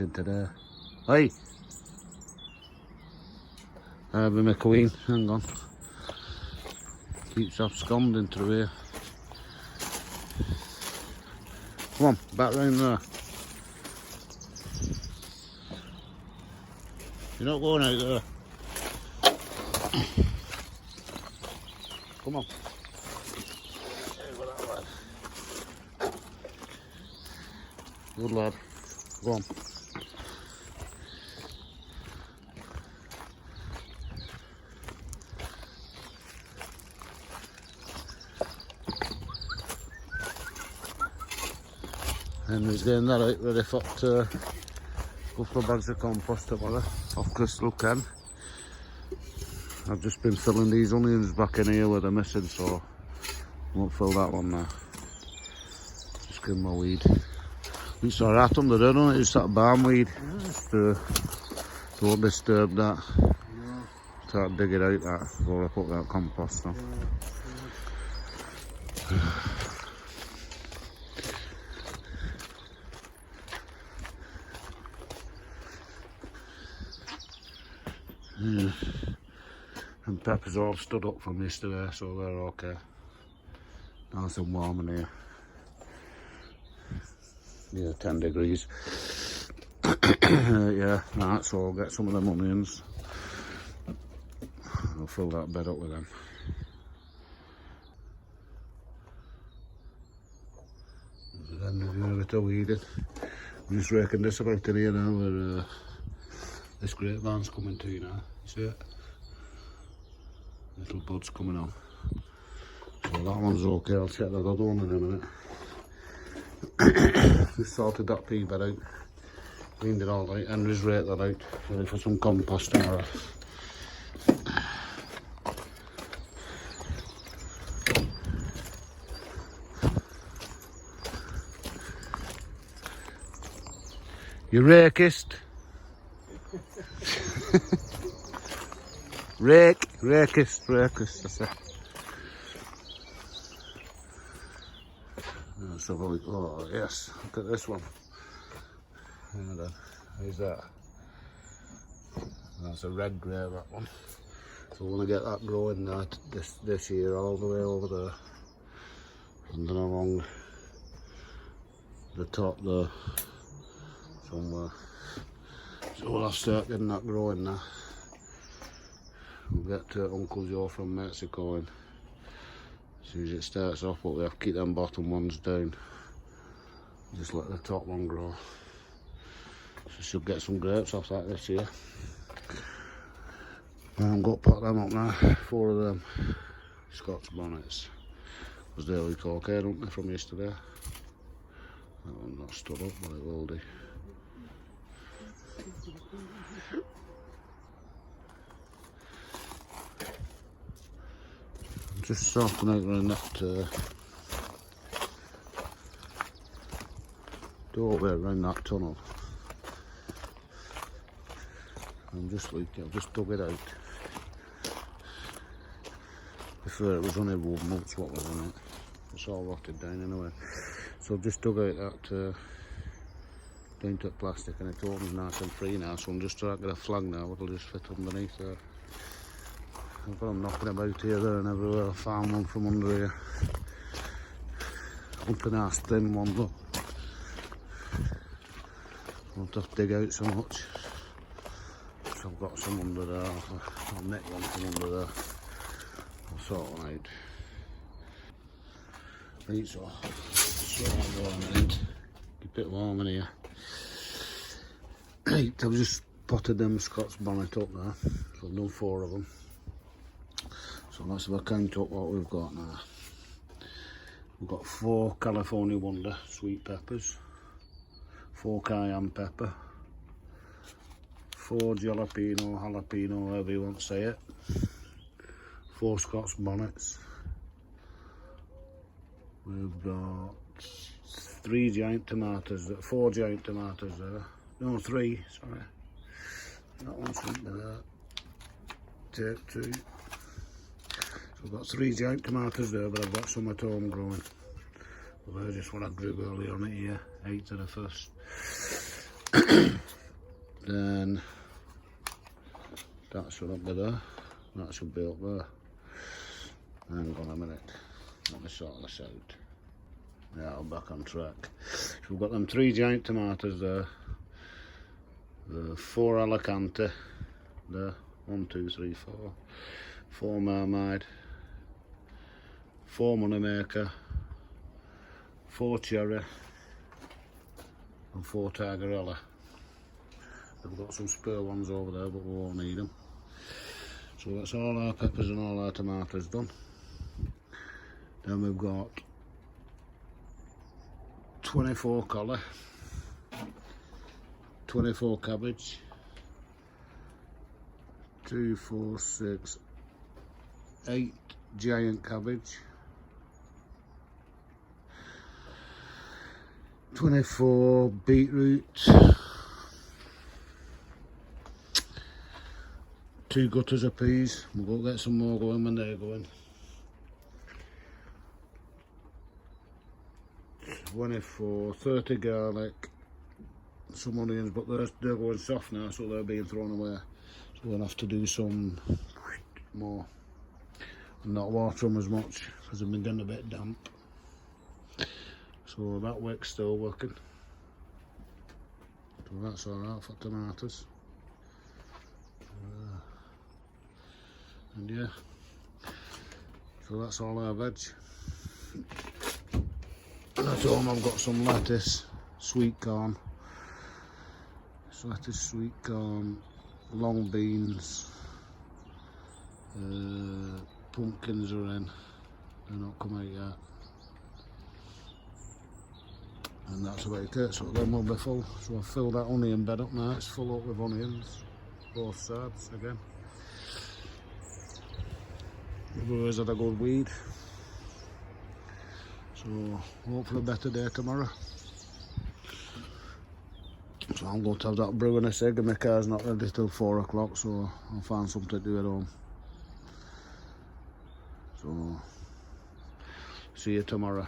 planting today. Hey! Harvey McQueen, hang on. Keeps absconding through here. Come on, back round there. You're not going out there. Come on. Good lad. Go on. Henry's getting that out ready for a couple of bags of compost tomorrow off Crystal Ken. I've just been filling these onions back in here where they're missing, so I won't fill that one now. Just give them a weed. It's alright under there, don't it? It's that barn weed. Just don't disturb that. Start digging out that before I put that compost on. Yeah. And Pepper's all stood up from yesterday, so they're okay. Nice and warm in here. Yeah, 10 degrees. Yeah, right, so I'll get some of them onions. I'll fill that bed up with them. Then we'll give it a weeding. I'm just raking this about in here now where this grapevine's coming to now. You see it? Little buds coming on. So that one's okay, I'll check that other one in a minute. Just sorted that pea bed out. Cleaned it all out. Henry's raked that out. Ready for some compost tomorrow. You rakist. Rakist, that's it. Let's have a look. Oh, yes, look at this one. How's that? That's a red grape, that one. So I want to get that growing now this year, all the way over there. And then along the top there, somewhere. So we'll have to start getting that growing now. We'll get Uncle Joe from Mexico in as soon as it starts off, but we have to keep them bottom ones down. Just let the top one grow. So should get some grapes off that this year. I'm going to pot them up now, 4 of them Scotch bonnets. Because they look okay, don't they, from yesterday? That one's not stood up, but it will do. Just sorting out around that doorway around that tunnel. I'm just looking, I've just dug it out. Before it was only wood mulch what was on it. It's all rotted down anyway. So I've just dug out that down to plastic, and it opens nice and free now, so I'm just trying to get a flag now that'll just fit underneath there. I've got them knocking about here, there and everywhere. I found one from under here. Up a nice thin one though. I won't have to dig out so much. So I've got some under there. I'll nick one from under there. I'll sort one out. Right, so I'll go on and keep it warm in here. Right, I've just potted them Scotch bonnet up there. So I've done 4 of them. So let's have a count up what we've got now. We've got 4 California Wonder sweet peppers, 4 cayenne pepper, 4 jalapeno, however you want to say it, 4 Scotch bonnets. We've got 3 giant tomatoes, 4 giant tomatoes there. No, 3, sorry. That one shouldn't be there. Take 2. I've got 3 giant tomatoes there, but I've got some at home growing. Well, just what I grew early on it here, 8 to the 1st. Then that shouldn't be there. That should be up there. Hang on a minute. Let me sort this out. Yeah, I'm back on track. So we've got them 3 giant tomatoes there. The 4 Alicante there. 1, 2, 3, 4. 4 Marmite. 4 Moneymaker. 4 Cherry. And 4 Tigerella. We've got some spare ones over there, but we won't need them. So that's all our peppers and all our tomatoes done. Then we've got 24 collie, 24 cabbage, 2, 4, 6, 8 giant cabbage, 24 beetroot, 2 gutters of peas. We'll go get some more going when they're going. 24, 30 garlic, some onions, but they're going soft now, so they're being thrown away. So we're going to have to do some more and not water them as much because they've been getting a bit damp. So that wick's still working. So that's alright for tomatoes. And yeah, so that's all our veg. And at home I've got some lettuce, sweet corn, long beans, pumpkins are in, they're not come out yet. And that's about it, so then we'll be full. So I've filled that onion bed up now, it's full up with onions, both sides again. The brewers had a good weed. So hopefully a better day tomorrow. So I'm going to have that brew and a cig, and my car's not ready till 4 o'clock, so I'll find something to do at home. So see you tomorrow.